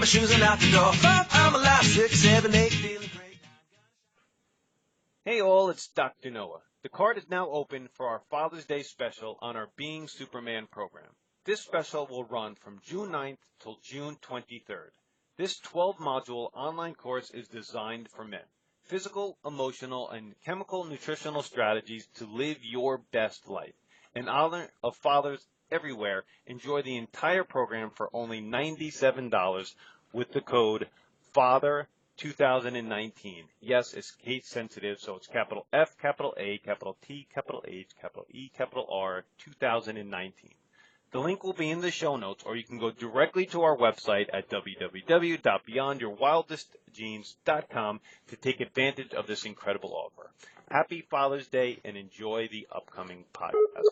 shoes and out the door. 5, I'm alive. 6, 7, 8, feeling great. Hey all, it's Dr. Noah. The card is now open for our Father's Day special on our Being Superman program. This special will run from June 9th till June 23rd. This 12-module online course is designed for men. Physical, emotional, and chemical nutritional strategies to live your best life. In honor of fathers everywhere, enjoy the entire program for only $97 with the code FATHER2019. Yes, it's case sensitive, so it's capital F, capital A, capital T, capital H, capital E, capital R, 2019. The link will be in the show notes, or you can go directly to our website at www.beyondyourwildestgenes.com to take advantage of this incredible offer. Happy Father's Day and enjoy the upcoming podcast.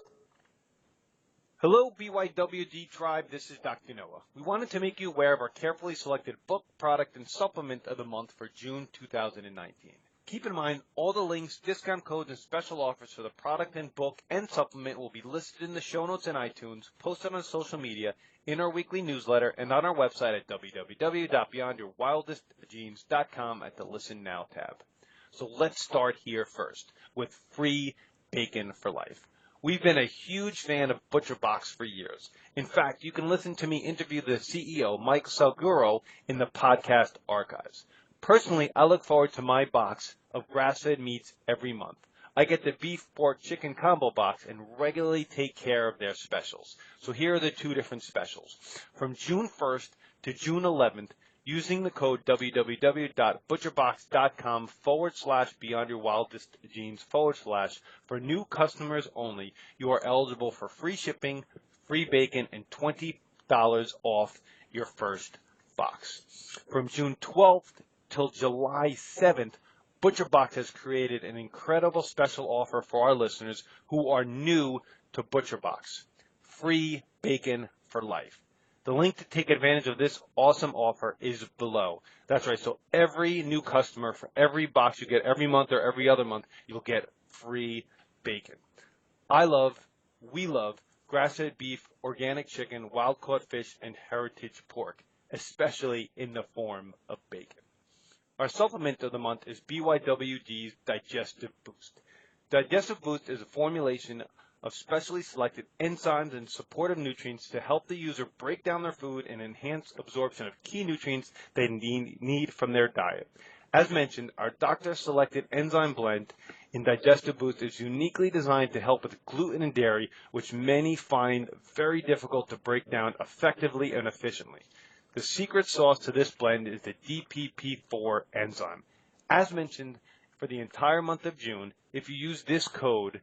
Hello, BYWG Tribe. This is Dr. Noah. We wanted to make you aware of our carefully selected book, product, and supplement of the month for June 2019. Keep in mind, all the links, discount codes, and special offers for the product and book and supplement will be listed in the show notes and iTunes, posted on social media, in our weekly newsletter, and on our website at www.beyondyourwildestgenes.com at the Listen Now tab. So let's start here first with free bacon for life. We've been a huge fan of ButcherBox for years. In fact, you can listen to me interview the CEO, Mike Salguero, in the podcast archives. Personally, I look forward to my box of grass-fed meats every month. I get the beef, pork, chicken combo box and regularly take care of their specials. So here are the two different specials. From June 1st to June 11th, using the code www.butcherbox.com/beyondyourwildestgenes/ for new customers only, you are eligible for free shipping, free bacon, and $20 off your first box. From June 12th till July 7th, ButcherBox has created an incredible special offer for our listeners who are new to ButcherBox. Free bacon for life. The link to take advantage of this awesome offer is below. That's right. So every new customer, for every box you get every month or every other month, you'll get free bacon. We love grass-fed beef, organic chicken, wild-caught fish, and heritage pork, especially in the form of bacon. Our supplement of the month is BYWG's Digestive Boost. Digestive Boost is a formulation of specially selected enzymes and supportive nutrients to help the user break down their food and enhance absorption of key nutrients they need from their diet. As mentioned, our doctor-selected enzyme blend in Digestive Boost is uniquely designed to help with gluten and dairy, which many find very difficult to break down effectively and efficiently. The secret sauce to this blend is the DPP4 enzyme. As mentioned, for the entire month of June, if you use this code,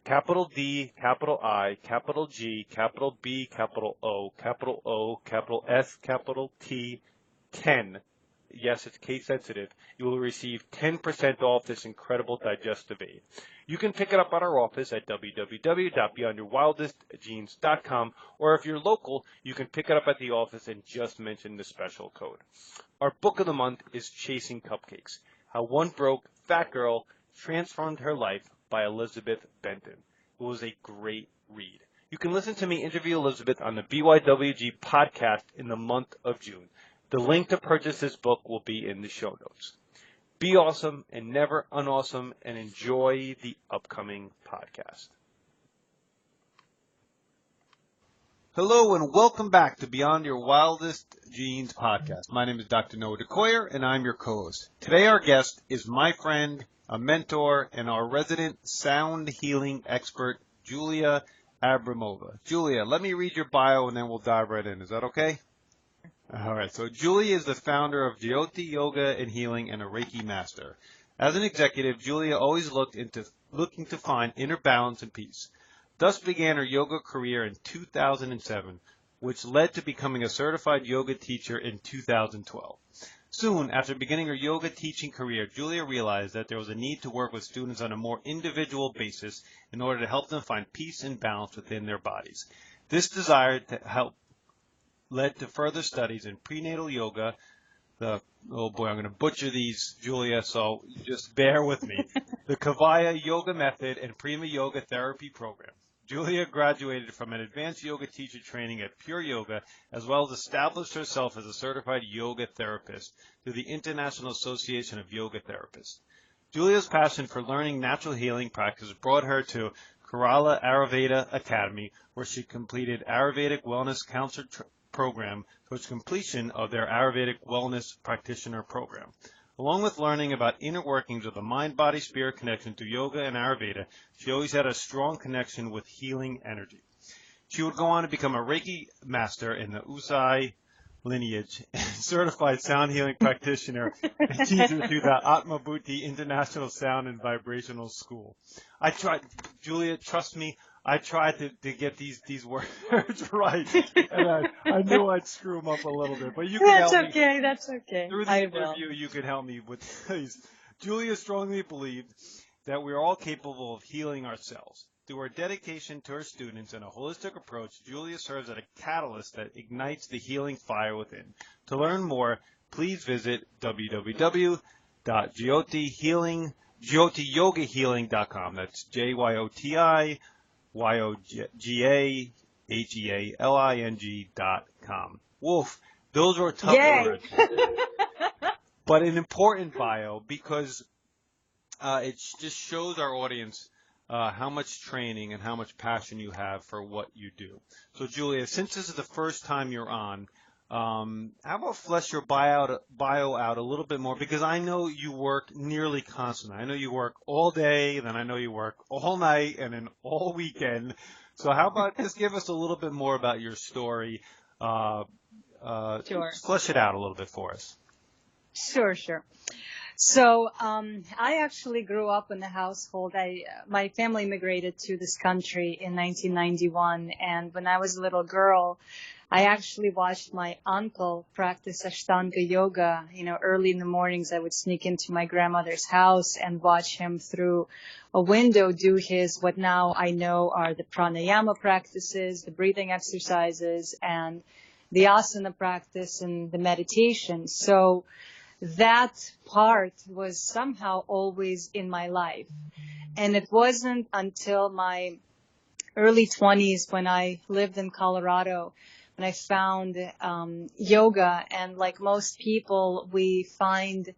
capital D, capital I, capital G, capital B, capital O, capital S, capital T, 10. Yes, it's case sensitive. You will receive 10% off this incredible digestive aid. You can pick it up at our office at www.beyondyourwildestgenes.com, or if you're local, you can pick it up at the office and just mention the special code. Our book of the month is Chasing Cupcakes, How One Broke Fat Girl Transformed Her Life by Elizabeth Benton. It was a great read. You can listen to me interview Elizabeth on the BYWG podcast in the month of June. The link to purchase this book will be in the show notes. Be awesome and never unawesome, and enjoy the upcoming podcast. Hello and welcome back to Beyond Your Wildest Genes podcast. My name is Dr. Noah DeCoyer and I'm your co-host. Today our guest is my friend, a mentor, and our resident sound healing expert, Julia Abramova. Julia, let me read your bio and then we'll dive right in. Is that okay? All right. So Julia is the founder of Jyoti Yoga and Healing and a Reiki master. As an executive, Julia always looking to find inner balance and peace. Thus began her yoga career in 2007, which led to becoming a certified yoga teacher in 2012. Soon after beginning her yoga teaching career, Julia realized that there was a need to work with students on a more individual basis in order to help them find peace and balance within their bodies. This desire to help led to further studies in prenatal yoga, I'm going to butcher these, Julia, so just bear with me, the Kaivalya yoga method and Prema yoga therapy program. Julia graduated from an advanced yoga teacher training at Pure Yoga, as well as established herself as a certified yoga therapist through the International Association of Yoga Therapists. Julia's passion for learning natural healing practices brought her to Kerala Ayurveda Academy, where she completed Ayurvedic Wellness Counselor program towards completion of their Ayurvedic Wellness Practitioner program. Along with learning about inner workings of the mind-body-spirit connection through yoga and Ayurveda, she always had a strong connection with healing energy. She would go on to become a Reiki master in the Usai lineage and certified sound healing practitioner and teacher through the Atma Bhuti International Sound and Vibrational School. I tried, Julia, trust me, I tried to get these words right, and I knew I'd screw them up a little bit, but you can help me. That's okay. Through the interview, you could help me with these. Julia strongly believed that we are all capable of healing ourselves. Through her dedication to her students and a holistic approach, Julia serves as a catalyst that ignites the healing fire within. To learn more, please visit www.jyotiyogahealing.com. That's JYOTIYOGAHEALING.com. Wolf, those are tough words. But an important bio because it just shows our audience how much training and how much passion you have for what you do. So, Julia, since this is the first time you're on, how about flesh your bio out a little bit more? Because I know you work nearly constantly. I know you work all day, then I know you work all night, and then all weekend. So how about just give us a little bit more about your story? Sure. Flesh it out a little bit for us. Sure. So I actually grew up in a household. My family immigrated to this country in 1991, and when I was a little girl, I actually watched my uncle practice Ashtanga yoga. Early in the mornings, I would sneak into my grandmother's house and watch him through a window do his, what now I know are the pranayama practices, the breathing exercises, and the asana practice and the meditation. So that part was somehow always in my life. And it wasn't until my early 20s when I lived in Colorado when I found yoga. And like most people, we find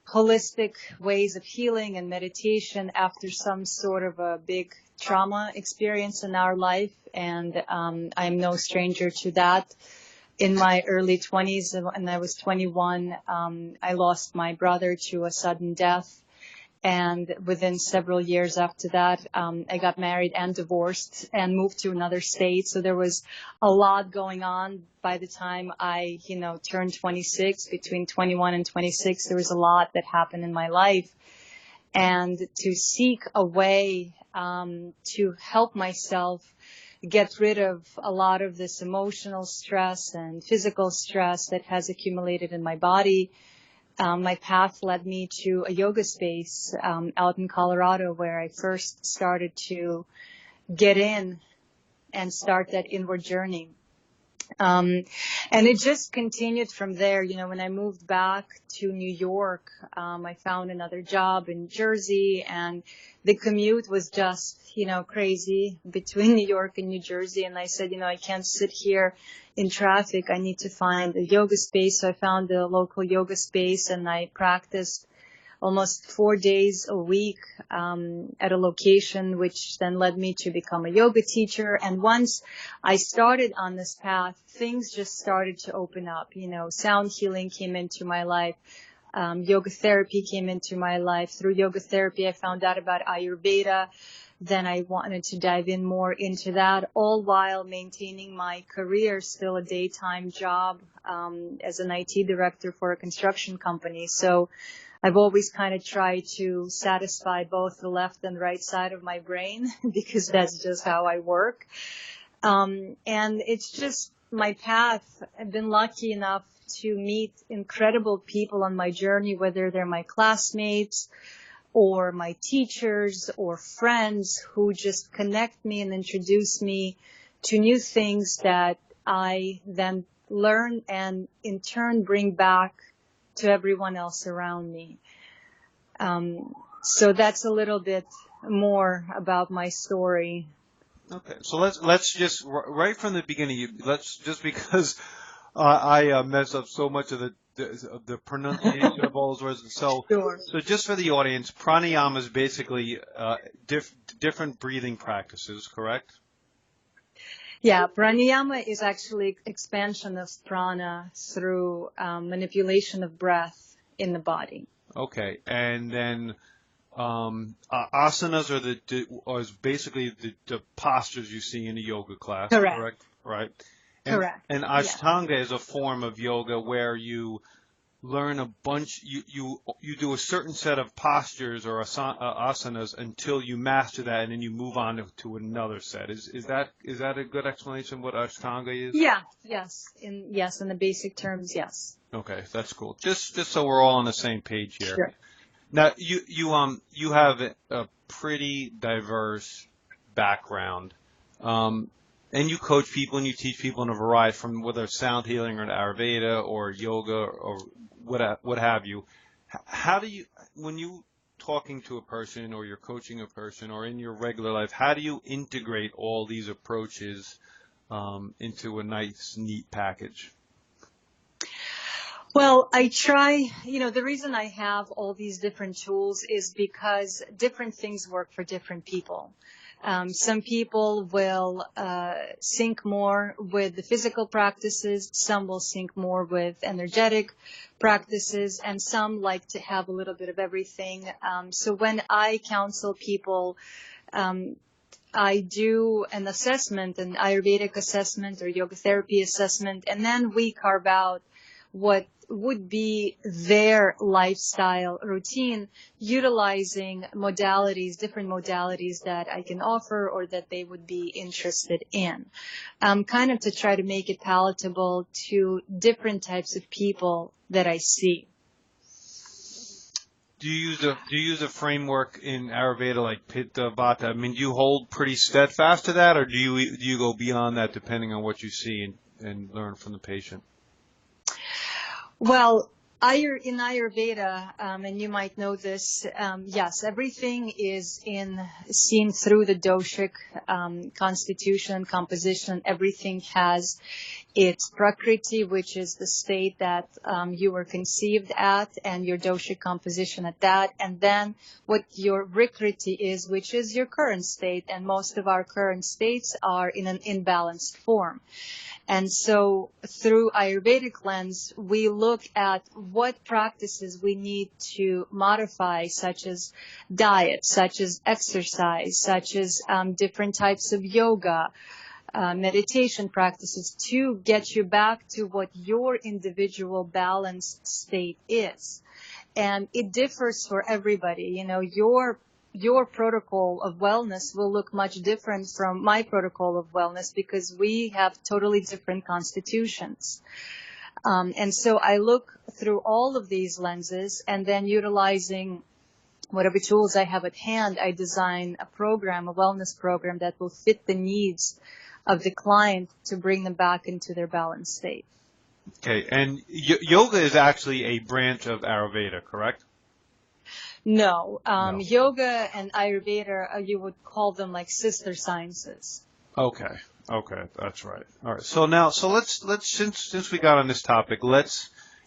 holistic ways of healing and meditation after some sort of a big trauma experience in our life. And I'm no stranger to that. In my early 20s, when I was 21, I lost my brother to a sudden death. And within several years after that, I got married and divorced and moved to another state. So there was a lot going on by the time I, turned 26. Between 21 and 26, there was a lot that happened in my life. And to seek a way to help myself get rid of a lot of this emotional stress and physical stress that has accumulated in my body. My path led me to a yoga space out in Colorado where I first started to get in and start that inward journey. And it just continued from there. When I moved back to New York, I found another job in Jersey, and the commute was just, crazy between New York and New Jersey. And I said, I can't sit here in traffic. I need to find a yoga space. So I found a local yoga space, and I practiced almost 4 days a week at a location, which then led me to become a yoga teacher. And once I started on this path, things just started to open up. Sound healing came into my life. Yoga therapy came into my life. Through yoga therapy, I found out about Ayurveda. Then I wanted to dive in more into that, all while maintaining my career, still a daytime job as an IT director for a construction company. So I've always kind of tried to satisfy both the left and right side of my brain because that's just how I work. And it's just my path. I've been lucky enough to meet incredible people on my journey, whether they're my classmates or my teachers or friends who just connect me and introduce me to new things that I then learn and in turn bring back to everyone else around me. So that's a little bit more about my story. Okay, so let's just right from the beginning. Let's just because I mess up so much of the pronunciation of all those words. Sure. So just for the audience, pranayama is basically different breathing practices, correct? Yeah, pranayama is actually expansion of prana through manipulation of breath in the body. Okay, and then asanas are basically the postures you see in a yoga class, Correct. correct? Right. Correct. And Ashtanga is a form of yoga where you learn a bunch. You do a certain set of postures or asanas until you master that, and then you move on to another set. Is that a good explanation of what Ashtanga is? Yeah. Yes. In the basic terms, yes. Okay, that's cool. Just so we're all on the same page here. Sure. Now you have a pretty diverse background. And you coach people and you teach people in a variety from whether it's sound healing or Ayurveda or yoga or what have you. How do you, when you talking to a person or you're coaching a person or in your regular life, how do you integrate all these approaches into a nice, neat package? Well, I try, the reason I have all these different tools is because different things work for different people. Some people will sync more with the physical practices, some will sync more with energetic practices, and some like to have a little bit of everything. So when I counsel people, I do an assessment, an Ayurvedic assessment or yoga therapy assessment, and then we carve out what would be their lifestyle routine, utilizing different modalities that I can offer or that they would be interested in, kind of to try to make it palatable to different types of people that I see. Do you use a framework in Ayurveda like Pitta, Vata? I mean, do you hold pretty steadfast to that, or do you go beyond that depending on what you see and learn from the patient? Well, in Ayurveda, and you might know this, yes, everything is seen through the doshic constitution, composition. Everything has its prakriti, which is the state that you were conceived at, and your doshic composition at that, and then what your vikriti is, which is your current state, and most of our current states are in an imbalanced form. And so through Ayurvedic lens, we look at what practices we need to modify, such as diet, such as exercise, such as different types of yoga, meditation practices to get you back to what your individual balanced state is. And it differs for everybody. Your protocol of wellness will look much different from my protocol of wellness because we have totally different constitutions. And so I look through all of these lenses, and then utilizing whatever tools I have at hand, I design a wellness program that will fit the needs of the client to bring them back into their balanced state. Okay, and yoga is actually a branch of Ayurveda, correct? No. No. Yoga and Ayurveda, you would call them like sister sciences. Okay, that's right. All right. So let's since we got on this topic,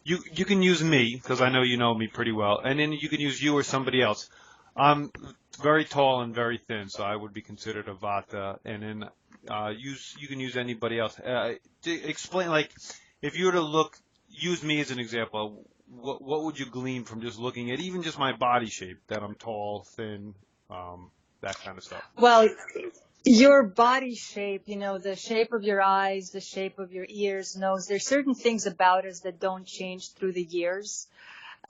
you can use me because I know you know me pretty well, and then you can use you or somebody else. I'm very tall and very thin, so I would be considered a Vata, and then you can use anybody else. Explain, like, if you were to use me as an example. What would you glean from just looking at even just my body shape, that I'm tall, thin, that kind of stuff? Well, your body shape, the shape of your eyes, the shape of your ears, nose, there's certain things about us that don't change through the years.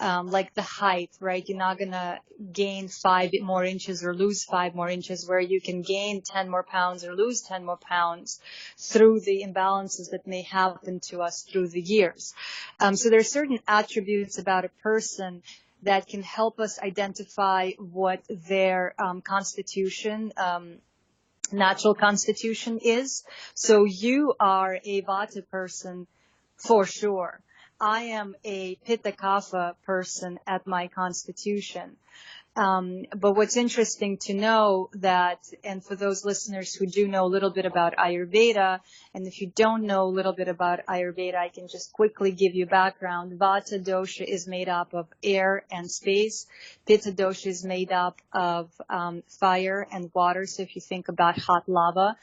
Like the height, right? You're not going to gain 5 more inches or lose 5 more inches, where you can gain 10 more pounds or lose 10 more pounds through the imbalances that may happen to us through the years. So there are certain attributes about a person that can help us identify what their constitution, natural constitution is. So you are a Vata person for sure. I am a Pitta Kapha person at my constitution. But what's interesting to know that, and for those listeners who do know a little bit about Ayurveda, and if you don't know a little bit about Ayurveda, I can just quickly give you background. Vata dosha is made up of air and space. Pitta dosha is made up of fire and water. So if you think about hot lava,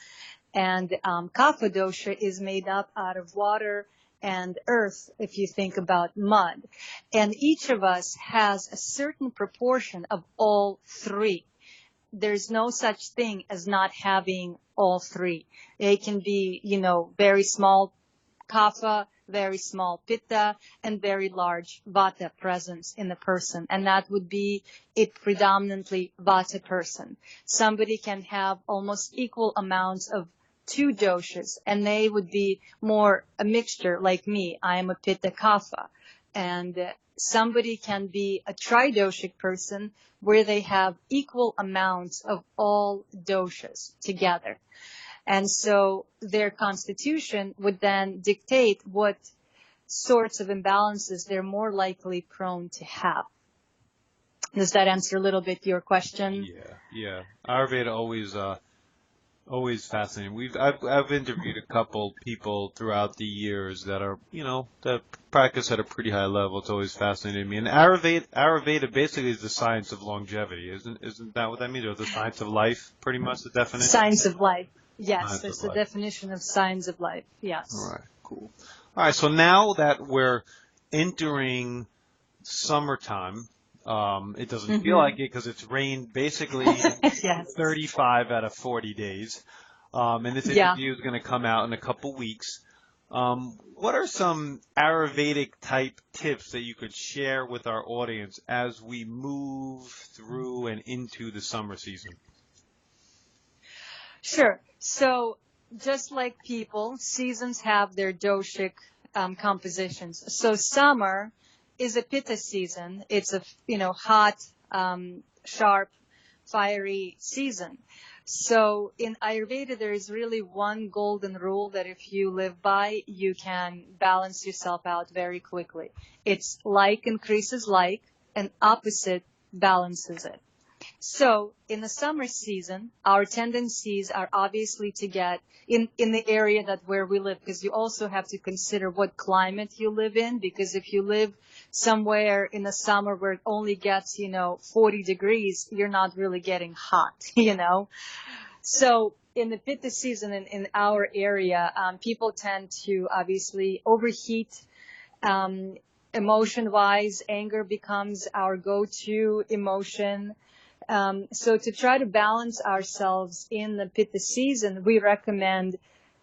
and Kapha dosha is made up out of water and earth, if you think about mud. And each of us has a certain proportion of all three. There's no such thing as not having all three. They can be, very small Kapha, very small Pitta, and very large Vata presence in the person. And that would be a predominantly Vata person. Somebody can have almost equal amounts of two doshas, and they would be more a mixture like me. I am a Pitta Kapha. And somebody can be a tridoshic person where they have equal amounts of all doshas together. And so their constitution would then dictate what sorts of imbalances they're more likely prone to have. Does that answer a little bit your question? Yeah. Ayurveda always fascinating. I've interviewed a couple people throughout the years that are, that practice at a pretty high level. It's always fascinated me. And Ayurveda basically is the science of longevity, isn't that what that means? Or the science of life, pretty much the definition? Science of life. Yes, Science it's of the life. definition of science of life. Yes. All right, cool. All right, so now that we're entering summertime, it doesn't feel like it because it's rained basically Yes. 35 out of 40 days. And this interview is going to come out in a couple weeks. What are some Ayurvedic type tips that you could share with our audience as we move through and into the summer season? Sure. So just like people, seasons have their doshic compositions. So summer is a Pitta season. It's a, hot, sharp, fiery season. So in Ayurveda, there is really one golden rule that if you live by, you can balance yourself out very quickly. It's like increases like, and opposite balances it. So in the summer season, our tendencies are obviously to get in the area where we live, because you also have to consider what climate you live in, because if you live somewhere in the summer where it only gets, 40 degrees, you're not really getting hot, So in the Pitta season in our area, people tend to obviously overheat. Emotion-wise, anger becomes our go-to emotion. So to try to balance ourselves in the Pitta season, we recommend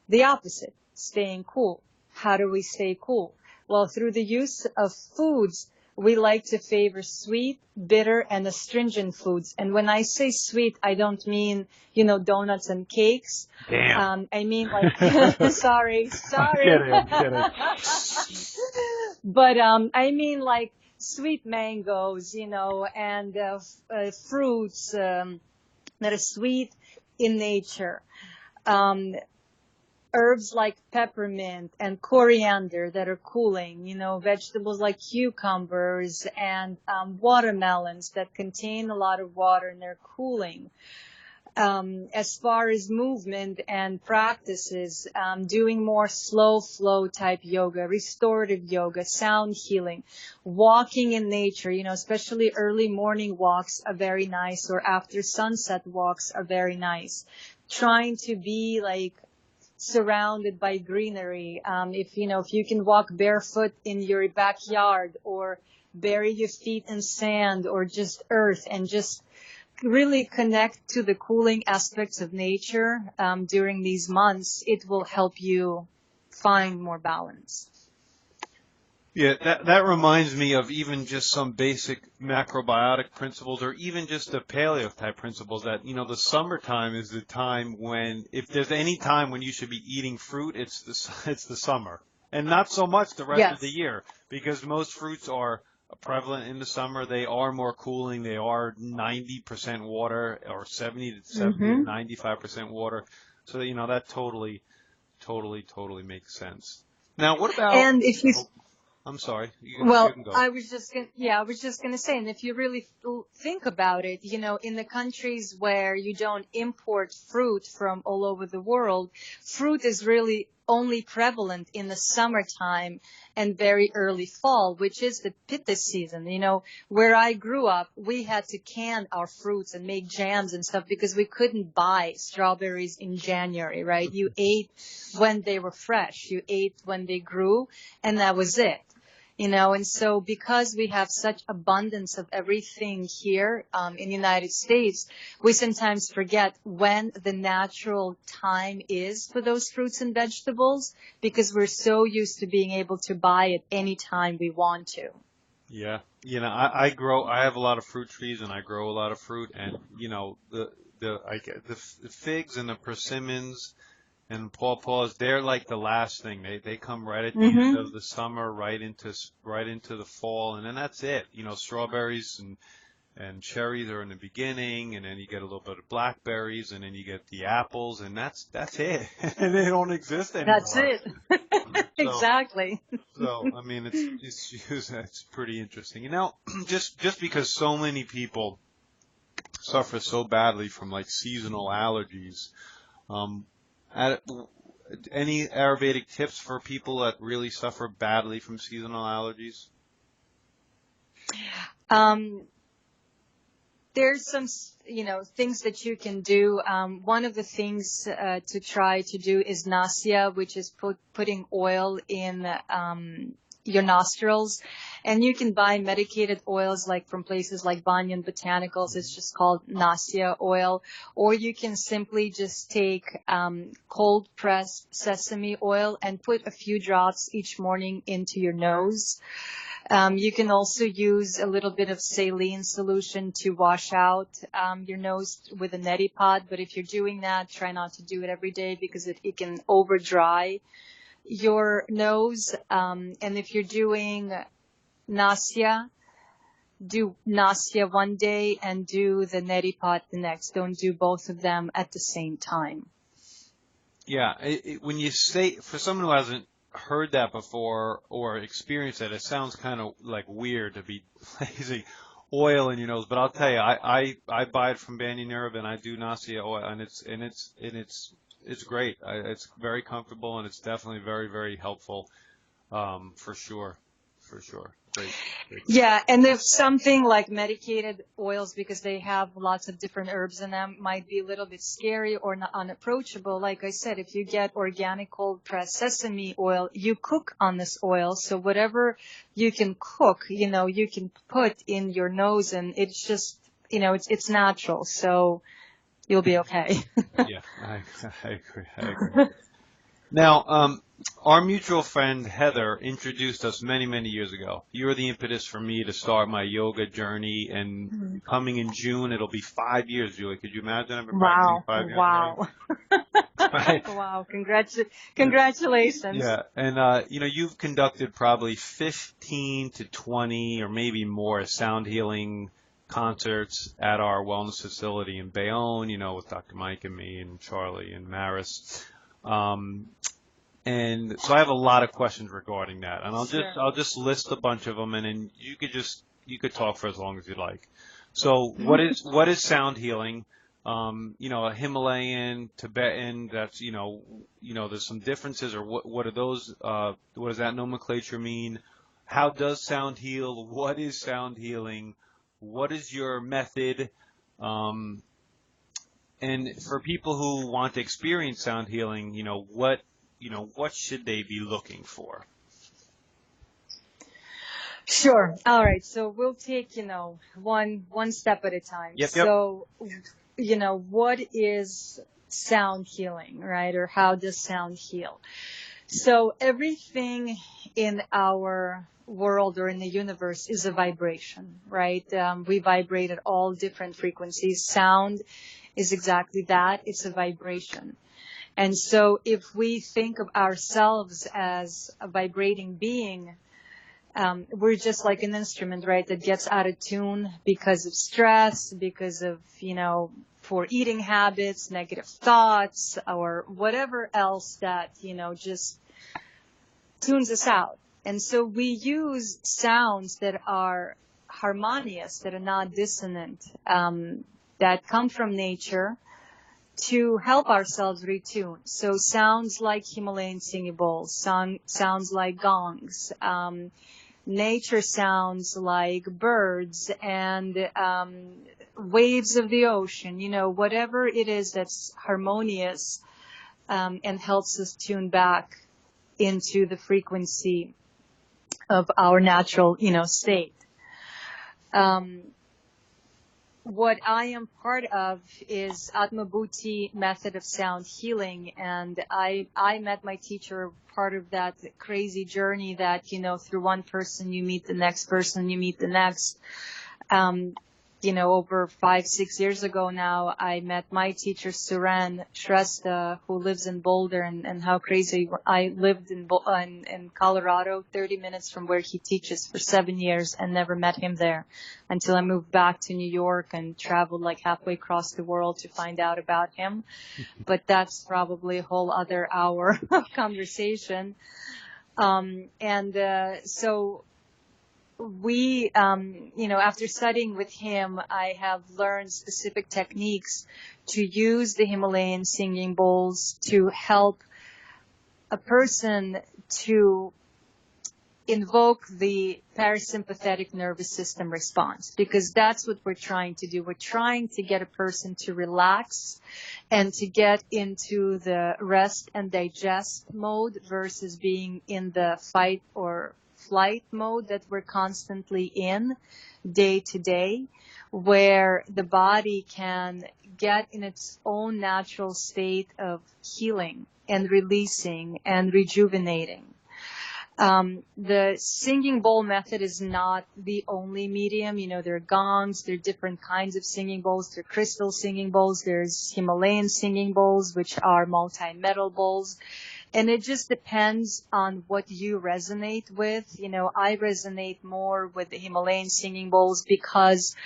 the opposite, staying cool. How do we stay cool? Well, through the use of foods, we like to favor sweet, bitter, and astringent foods. And when I say sweet, I don't mean, donuts and cakes. Damn. I mean like, sorry. I'm kidding. But I mean like sweet mangoes, and fruits that are sweet in nature. Herbs like peppermint and coriander that are cooling, vegetables like cucumbers and watermelons that contain a lot of water and they're cooling. As far as movement and practices, doing more slow flow type yoga, restorative yoga, sound healing, walking in nature, especially early morning walks are very nice, or after sunset walks are very nice. Trying to be like surrounded by greenery. If you can walk barefoot in your backyard or bury your feet in sand or just earth and just really connect to the cooling aspects of nature during these months, it will help you find more balance. Yeah, that reminds me of even just some basic macrobiotic principles, or even just the paleo type principles that, the summertime is the time when, if there's any time when you should be eating fruit, it's the summer. And not so much the rest of the year, because most fruits are prevalent in the summer. They are more cooling. They are 90% water, or 70 to 95% water. So, that totally makes sense. Now, what about... And if you... I'm sorry. You Well, can go. I was just gonna say, and if you really think about it, in the countries where you don't import fruit from all over the world, fruit is really only prevalent in the summertime and very early fall, which is the pitta season. Where I grew up, we had to can our fruits and make jams and stuff because we couldn't buy strawberries in January, right? You ate when they were fresh, you ate when they grew, and that was it. And so because we have such abundance of everything here in the United States, we sometimes forget when the natural time is for those fruits and vegetables because we're so used to being able to buy it any time we want to. Yeah. I have a lot of fruit trees and I grow a lot of fruit, and, the figs and the persimmons and pawpaws, they're like the last thing. They come right at the end of the summer, right into the fall, and then that's it. Strawberries and cherries are in the beginning, and then you get a little bit of blackberries, and then you get the apples, and that's it. And they don't exist anymore. That's it. Exactly. So I mean, it's pretty interesting. Just because so many people suffer so badly from like seasonal allergies. Any Ayurvedic tips for people that really suffer badly from seasonal allergies? There's some, things that you can do. One of the things to try to do is Nausea, which is putting oil in your nostrils. And you can buy medicated oils like from places like Banyan Botanicals. It's just called Nausea oil. Or you can simply just take cold pressed sesame oil and put a few drops each morning into your nose. You can also use a little bit of saline solution to wash out your nose with a neti pot. But if you're doing that, try not to do it every day because it can over dry your nose. And if you're doing Nausea, do Nausea one day and do the neti pot the next. Don't do both of them at the same time. Yeah, when you say, for someone who hasn't heard that before or experienced that, it sounds kind of like weird to be placing oil in your nose. But I'll tell you, I buy it from Banyan Herb and I do Nausea oil, and it's great. It's very comfortable and it's definitely very, very helpful, for sure. Great. Yeah, and if something like medicated oils, because they have lots of different herbs in them, might be a little bit scary or not unapproachable. Like I said, if you get organic cold pressed sesame oil, you cook on this oil. So whatever you can cook, you can put in your nose, and it's just, it's natural. So you'll be okay. Yeah, I agree. Now, our mutual friend Heather introduced us many, many years ago. You were the impetus for me to start my yoga journey, and coming in June, it'll be 5 years, Julie. Could you imagine? I've been practicing 5 years. Wow. Right? Wow. Congratulations. Yeah. And, you've conducted probably 15 to 20 or maybe more sound healing concerts at our wellness facility in Bayonne, with Dr. Mike and me and Charlie and Maris. And so I have a lot of questions regarding that, and I'll just list a bunch of them, and then you could talk for as long as you like. So what is sound healing? A Himalayan, Tibetan, that's, there's some differences, or what are those, what does that nomenclature mean? How does sound heal? What is sound healing? What is your method? And for people who want to experience sound healing, what should they be looking for? Sure. All right. So we'll take, one step at a time. Yep. So, what is sound healing, right? Or how does sound heal? So everything in our world or in the universe is a vibration, right? We vibrate at all different frequencies. Sound is exactly that. It's a vibration. And so if we think of ourselves as a vibrating being, we're just like an instrument, right, that gets out of tune because of stress, because of, poor eating habits, negative thoughts, or whatever else that, just tunes us out. And so we use sounds that are harmonious, that are not dissonant, that come from nature to help ourselves retune. So sounds like Himalayan singing bowls, sounds like gongs, nature sounds like birds and waves of the ocean, whatever it is that's harmonious and helps us tune back into the frequency of our natural, state. What I am part of is Atmabhuti method of sound healing, and I met my teacher part of that crazy journey that, through one person you meet the next person, you meet the next. Over 5-6 years ago now, I met my teacher, Suren Shrestha, who lives in Boulder, and how crazy. I lived in Colorado, 30 minutes from where he teaches for 7 years, and never met him there until I moved back to New York and traveled like halfway across the world to find out about him. But that's probably a whole other hour of conversation. So we, after studying with him, I have learned specific techniques to use the Himalayan singing bowls to help a person to invoke the parasympathetic nervous system response, because that's what we're trying to do. We're trying to get a person to relax and to get into the rest and digest mode versus being in the fight or flight mode that we're constantly in day to day, where the body can get in its own natural state of healing and releasing and rejuvenating. The singing bowl method is not the only medium. There are gongs, there are different kinds of singing bowls. There are crystal singing bowls. There's Himalayan singing bowls, which are multi-metal bowls. And it just depends on what you resonate with. I resonate more with the Himalayan singing bowls because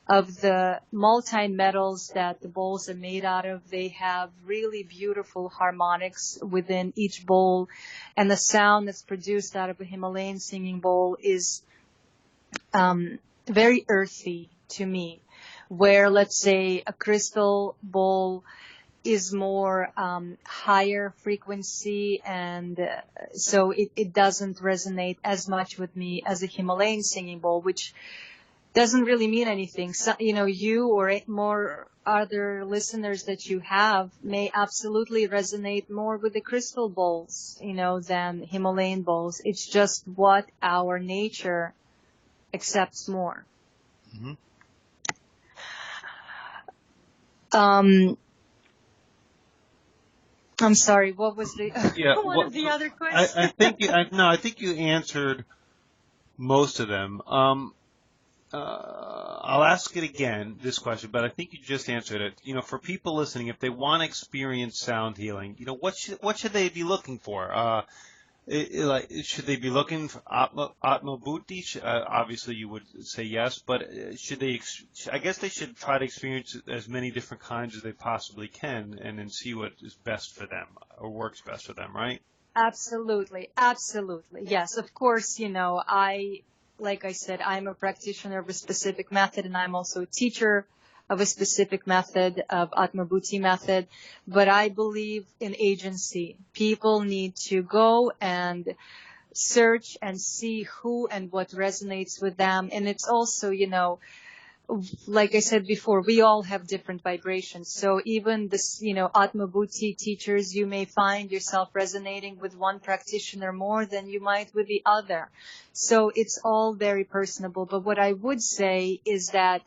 of the multi-metals that the bowls are made out of. They have really beautiful harmonics within each bowl. And the sound that's produced out of a Himalayan singing bowl is very earthy to me, where, let's say, a crystal bowl is more higher frequency, and so it doesn't resonate as much with me as a Himalayan singing bowl, which doesn't really mean anything. So, you or more other listeners that you have may absolutely resonate more with the crystal bowls, than Himalayan bowls. It's just what our nature accepts more. Mm-hmm. I'm sorry, what was the one of the other questions? I think you answered most of them. I'll ask it again, this question, but I think you just answered it. For people listening, if they want to experience sound healing, what should they be looking for? Should they be looking for Atmabhuti? Obviously, you would say yes, but should they? I guess they should try to experience as many different kinds as they possibly can, and then see what is best for them or works best for them, right? Absolutely, yes. Of course, like I said, I'm a practitioner of a specific method, and I'm also a teacher of a specific method, of Atmabhuti method, but I believe in agency. People need to go and search and see who and what resonates with them. And it's also, like I said before, we all have different vibrations. So even this, Atmabhuti teachers, you may find yourself resonating with one practitioner more than you might with the other. So it's all very personable. But what I would say is that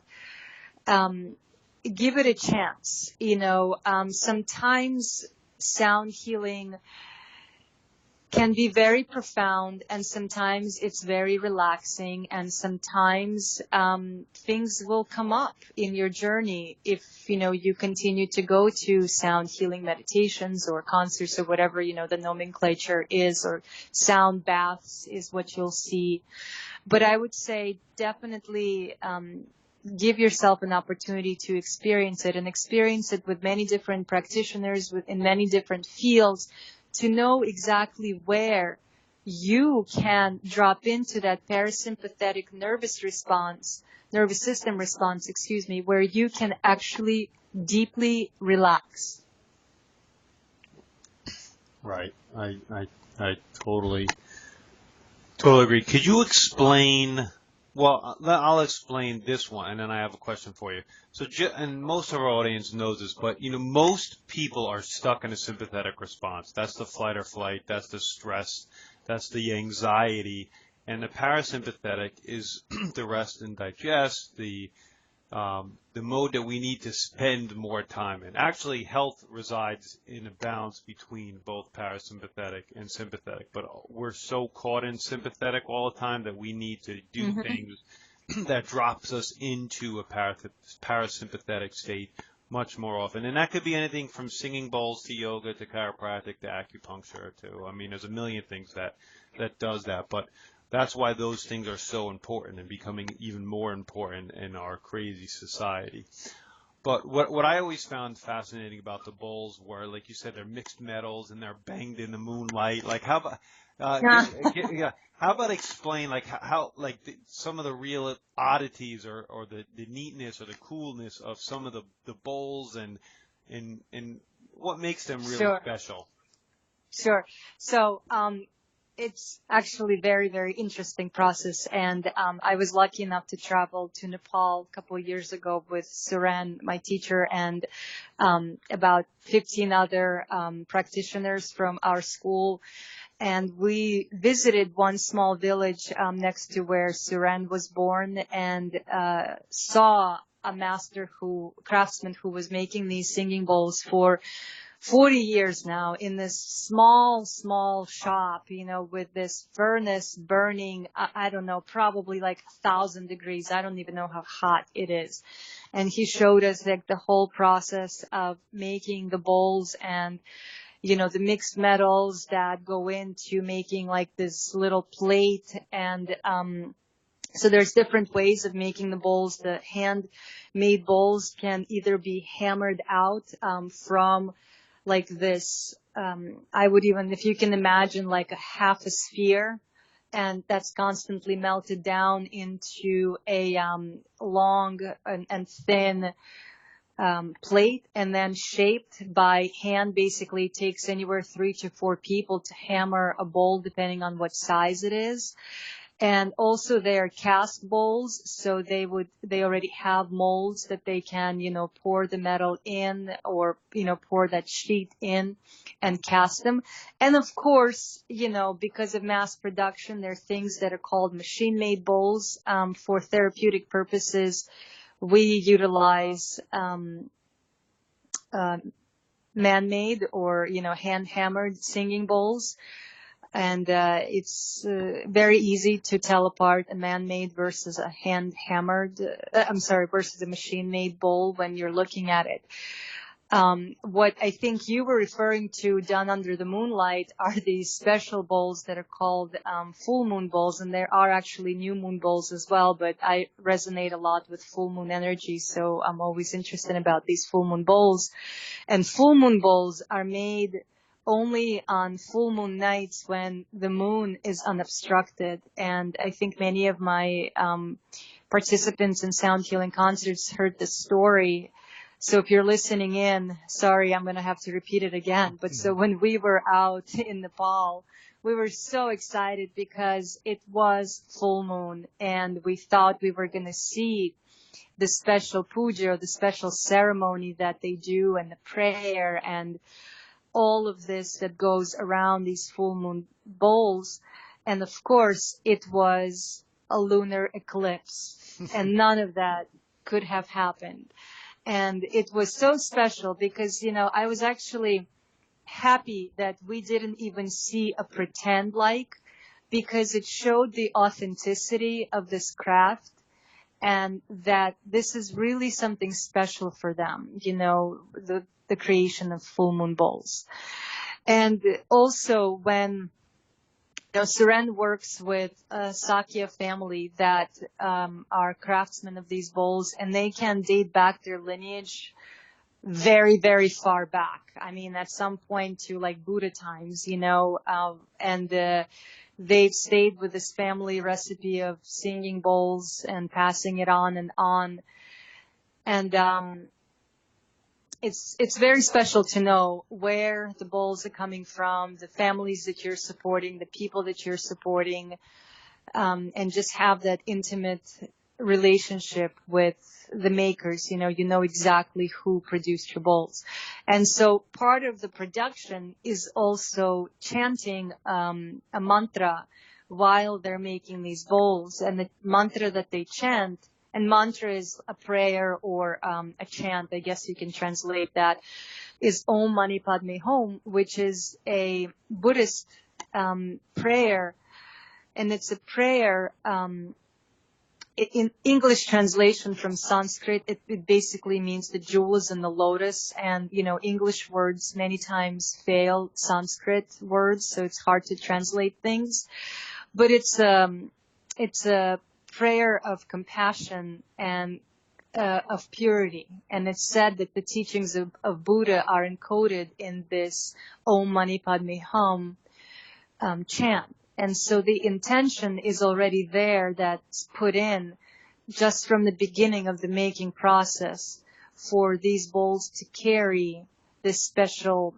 give it a chance. Sometimes sound healing can be very profound, and sometimes it's very relaxing, and sometimes things will come up in your journey if you continue to go to sound healing meditations or concerts or whatever the nomenclature is, or sound baths is what you'll see. But I would say definitely give yourself an opportunity to experience it, and experience it with many different practitioners in many different fields, to know exactly where you can drop into that parasympathetic nervous system response, where you can actually deeply relax. Right. I totally agree. Could you explain? Well, I'll explain this one, and then I have a question for you. So, and most of our audience knows this, but most people are stuck in a sympathetic response. That's the flight or flight. That's the stress. That's the anxiety. And the parasympathetic is the rest and digest, the mode that we need to spend more time in. Actually, health resides in a balance between both parasympathetic and sympathetic, but we're so caught in sympathetic all the time that we need to do things that drops us into a parasympathetic state much more often. And that could be anything from singing bowls to yoga to chiropractic to acupuncture to, there's a million things that does that. But that's why those things are so important and becoming even more important in our crazy society. But what I always found fascinating about the bowls were, like you said, they're mixed metals and they're banged in the moonlight. Like how about explain how some of the real oddities or the neatness or the coolness of some of the bowls and what makes them really special? Sure. So it's actually very, very interesting process. And I was lucky enough to travel to Nepal a couple of years ago with Suren, my teacher, and about 15 other practitioners from our school. And we visited one small village next to where Suren was born and saw a craftsman who was making these singing bowls for 40 years now in this small shop, with this furnace burning, I don't know, probably like 1,000 degrees. I don't even know how hot it is. And he showed us the whole process of making the bowls and, the mixed metals that go into making this little plate. And, so there's different ways of making the bowls. The handmade bowls can either be hammered out, from this, I would even, if you can imagine a half a sphere, and that's constantly melted down into a long and thin plate, and then shaped by hand. Basically it takes anywhere 3 to 4 people to hammer a bowl depending on what size it is. And also they are cast bowls, so they already have molds that they can, pour the metal in or, pour that sheet in and cast them. And of course, because of mass production, there are things that are called machine-made bowls. For therapeutic purposes, we utilize man-made or, hand-hammered singing bowls. And it's very easy to tell apart a man-made versus a versus a machine-made bowl when you're looking at it. What I think you were referring to, done under the moonlight, are these special bowls that are called full moon bowls, and there are actually new moon bowls as well, but I resonate a lot with full moon energy, so I'm always interested about these full moon bowls. And full moon bowls are made only on full moon nights when the moon is unobstructed. And I think many of my participants in sound healing concerts heard the story. So if you're listening in, sorry, I'm going to have to repeat it again. But so when we were out in Nepal, we were so excited because it was full moon and we thought we were going to see the special puja, or the special ceremony that they do, and the prayer and all of this that goes around these full moon bowls. And of course, it was a lunar eclipse and none of that could have happened. And it was so special because, I was actually happy that we didn't even see a pretend because it showed the authenticity of this craft and that this is really something special for them, the creation of full moon bowls. And also when Suren works with a Sakya family that are craftsmen of these bowls, and they can date back their lineage very, very far back. I mean, at some point to Buddha times, and they've stayed with this family recipe of singing bowls and passing it on and on. And it's very special to know where the bowls are coming from, the families that you're supporting, the people that you're supporting, and just have that intimate relationship with the makers. You know exactly who produced your bowls. And so part of the production is also chanting a mantra while they're making these bowls. And the mantra that they chant, and mantra is a prayer or a chant, I guess you can translate that, is Om Mani Padme Hum, which is a Buddhist prayer. And it's a prayer, in English translation from Sanskrit, it basically means the jewels in the lotus. And, English words many times fail Sanskrit words, so it's hard to translate things. But it's a prayer of compassion and of purity. And it's said that the teachings of Buddha are encoded in this Om Mani Padme Hum chant. And so the intention is already there, that's put in just from the beginning of the making process for these bowls to carry this special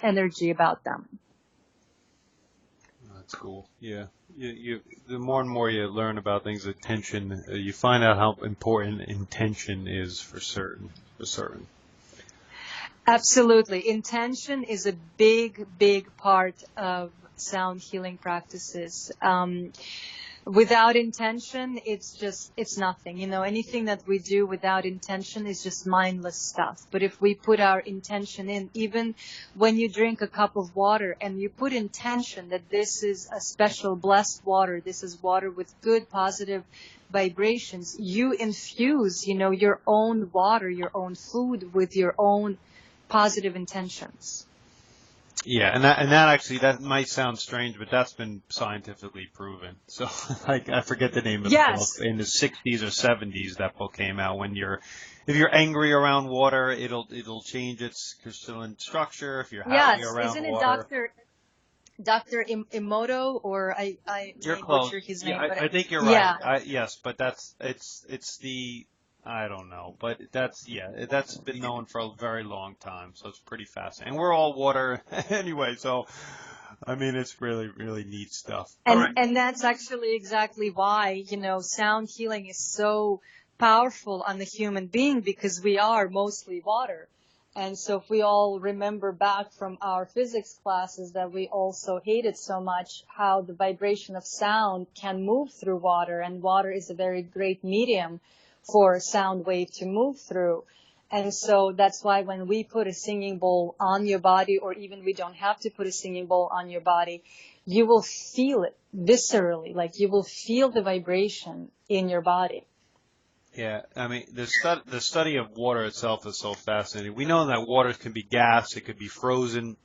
energy about them. That's cool. Yeah. You the more and more you learn about things, attention, you find out how important intention is for certain. Absolutely. Intention is a big, big part of sound healing practices. Without intention, it's nothing. Anything that we do without intention is just mindless stuff. But if we put our intention in, even when you drink a cup of water and you put intention that this is a special blessed water, this is water with good positive vibrations, you infuse, your own water, your own food with your own positive intentions. Yeah, and that might sound strange, but that's been scientifically proven. So, I forget the name of the book. In the 60s or 70s, that book came out. If you're angry around water, it'll change its crystalline structure. If you're happy around water. Isn't it Dr. Emoto, or I you're may close. butcher his name? I think you're right. Yes, but it's the. I don't know, but that's been known for a very long time, so it's pretty fascinating. And we're all water anyway, so it's really, really neat stuff. And that's actually exactly why, sound healing is so powerful on the human being, because we are mostly water. And so if we all remember back from our physics classes that we also hated so much, how the vibration of sound can move through water, and water is a very great medium for a sound wave to move through. And so that's why when we put a singing bowl on your body, or even we don't have to put a singing bowl on your body, you will feel it viscerally, like you will feel the vibration in your body. Yeah, the study of water itself is so fascinating. We know that water can be gas, it could be frozen,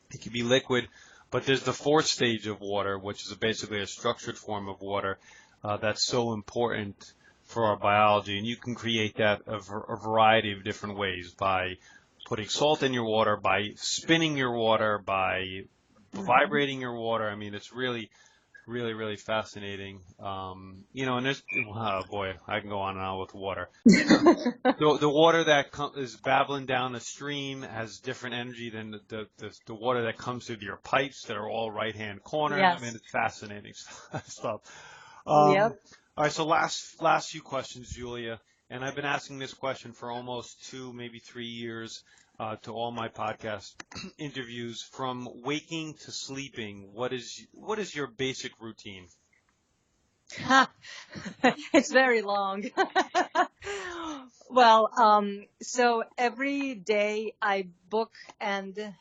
it could be liquid, but there's the fourth stage of water, which is basically a structured form of water that's so important for our biology, and you can create that a variety of different ways, by putting salt in your water, by spinning your water, by vibrating your water. It's really, really, really fascinating. And there's, oh boy, I can go on and on with water. The water that is babbling down the stream has different energy than the water that comes through your pipes that are all right-hand corners. Yes. It's fascinating stuff. Yep. All right, so last few questions, Julia, and I've been asking this question for almost 2, maybe 3 years to all my podcast interviews. From waking to sleeping, what is your basic routine? It's very long. Well, so every day I bookend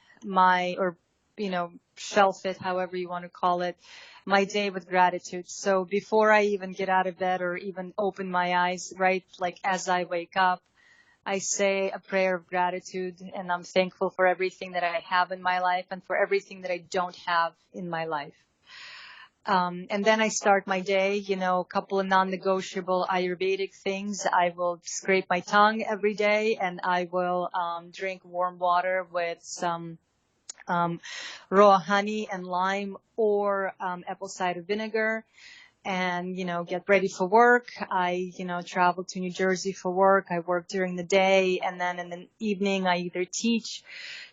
shelf it, however you want to call it, my day with gratitude. So before I even get out of bed or even open my eyes, right, like as I wake up, I say a prayer of gratitude, and I'm thankful for everything that I have in my life and for everything that I don't have in my life. And then I start my day, a couple of non-negotiable Ayurvedic things. I will scrape my tongue every day, and I will drink warm water with some raw honey and lime or apple cider vinegar, and, get ready for work. I, travel to New Jersey for work. I work during the day, and then in the evening I either teach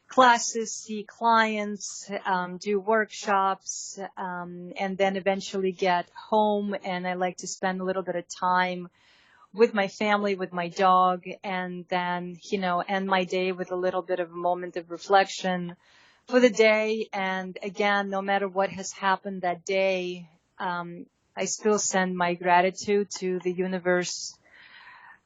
classes, see clients, do workshops, and then eventually get home, and I like to spend a little bit of time with my family, with my dog, and then, end my day with a little bit of a moment of reflection for the day. And again, no matter what has happened that day, I still send my gratitude to the universe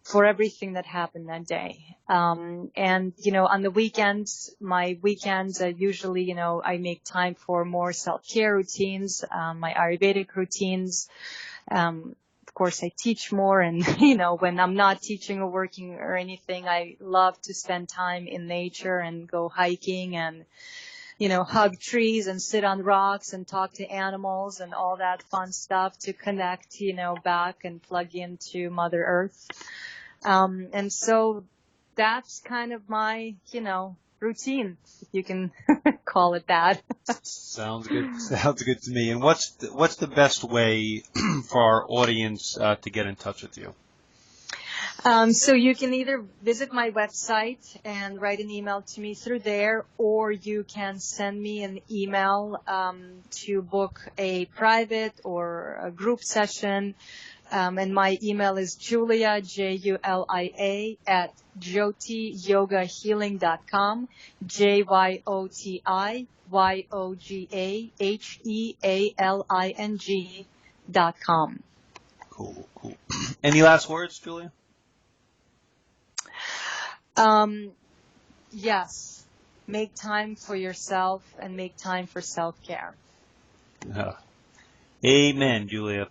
for everything that happened that day. And, on the weekends, my weekends are usually, I make time for more self-care routines, my Ayurvedic routines. Of course, I teach more, and, when I'm not teaching or working or anything, I love to spend time in nature and go hiking and, hug trees and sit on rocks and talk to animals and all that fun stuff to connect, back and plug into Mother Earth. And so that's kind of my, routine, if you can call it that. Sounds good. Sounds good to me. And what's the best way for our audience to get in touch with you? So you can either visit my website and write an email to me through there, or you can send me an email to book a private or a group session. And my email is Julia, Julia, at JyotiYogaHealing.com, JYOTIYOGAHEALING.com. Cool. Any last words, Julia? Yes. Make time for yourself and make time for self-care. Amen, Julia.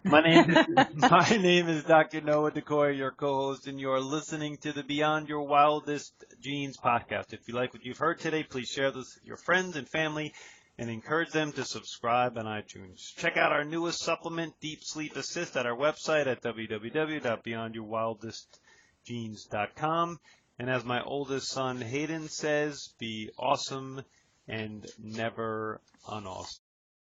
My name is Dr. Noah Decoy, your co-host, and you're listening to the Beyond Your Wildest Genes podcast. If you like what you've heard today, please share this with your friends and family and encourage them to subscribe on iTunes. Check out our newest supplement, Deep Sleep Assist, at our website at www.beyondyourwildestgenes.com. And as my oldest son Hayden says, be awesome and never unawesome.